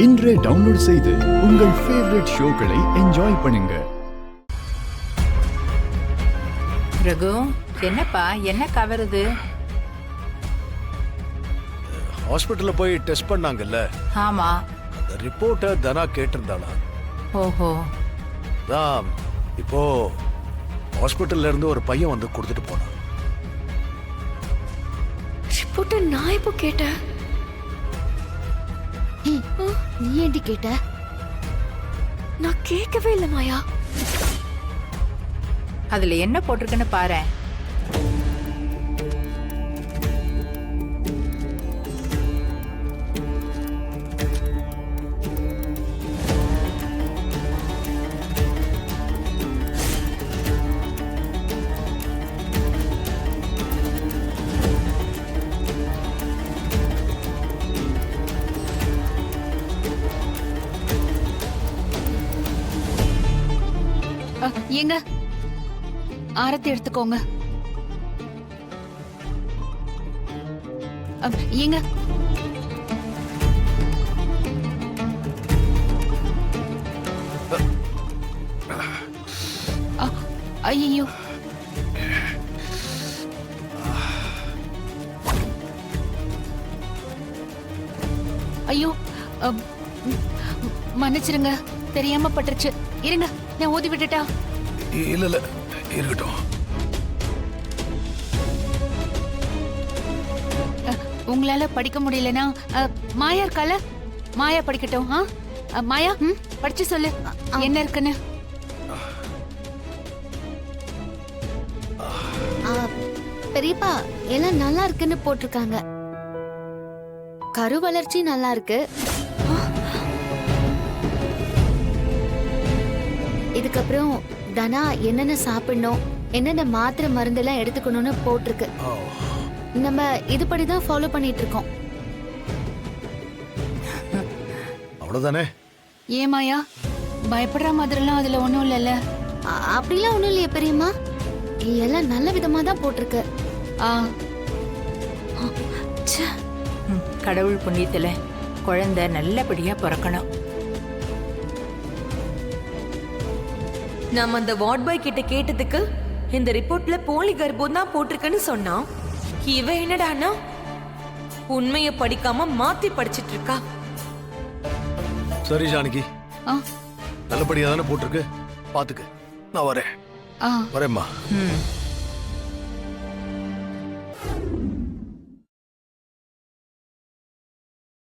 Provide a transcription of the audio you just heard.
இன்றே டவுன்லோட் செய்து உங்கள் ஃபேவரட் ஷோக்களை என்ஜாய் பண்ணுங்க. ரகு, என்னப்பா, என்ன கவருது? ஹாஸ்பிட்டல்ல போய் டெஸ்ட் பண்ணாங்கல்ல, ஆமா. அந்த ரிப்போர்ட்டை தனா கேட்டிருந்தாளா? ஓஹோ. தான் இப்போ ஹாஸ்பிட்டல்ல இருந்து ஒரு பையன் வந்து கொடுத்துட்டு போனான். ரிப்போர்ட்டை நான் இப்போ கேட்டேன். நீ ஏண்டி கேட்ட? நான் கேட்கவே இல்லை மாயா. அதுல என்ன போட்டிருக்குன்னு பாரு. ஏங்க, ஆரத்தி எடுத்துக்கோங்க. ஏங்க, ஐயோ, ஐயோ, மன்னிச்சிருங்க, தெரியாம பட்டுருச்சு. இருங்க, நான் ஊதி விட்டுட்டா? இல்ல இல்ல, இருக்கட்டும். உங்களால படிக்க முடியலனா மாயா இருக்கால, மாயா படிக்கட்டும். மாயா, படிச்சு சொல்லு என்ன இருக்குன்னு. பெரியப்பா, எல்லாம் நல்லா இருக்குன்னு போட்டிருக்காங்க. கரு வளர்ச்சி நல்லா இருக்கு. இதுக்கப்புறம் தனா என்னென்ன சாப்பிடணும், என்னென்ன மாத்திரை மருந்தெல்லாம் எடுத்துக்கணும்னு போட்டிருக்கு. நம்ம இதுபடிதான் ஃபாலோ பண்ணிட்டு இருக்கோம். அவ்வளவுதானே? ஏமாயா, பயப்படுற மாதிரிலாம் அதுல ஒண்ணும் இல்லைல்ல? அப்படிலாம் ஒண்ணும் இல்லையே பெரியம்மா, எல்லாம் நல்ல விதமா தான் போட்டிருக்கு. கடவுள் புண்ணியத்துல குழந்தை நல்லபடியா பிறக்கணும். நாம அந்த வார்ட் பாய் கிட்ட கேட்டதுக்கு இந்த ரிப்போர்ட்ல போலி கர்ப்பம் தான் போட்டிருக்குன்னு சொன்னான். இவ என்னடானா உண்மையை படிக்காம மாத்தி படிச்சிட்டு இருக்கா. சரி ஜானகி, நல்லபடியா தானே போட்டிருக்கு, பாத்துக்க. நான் வரேன். வரேம்மா.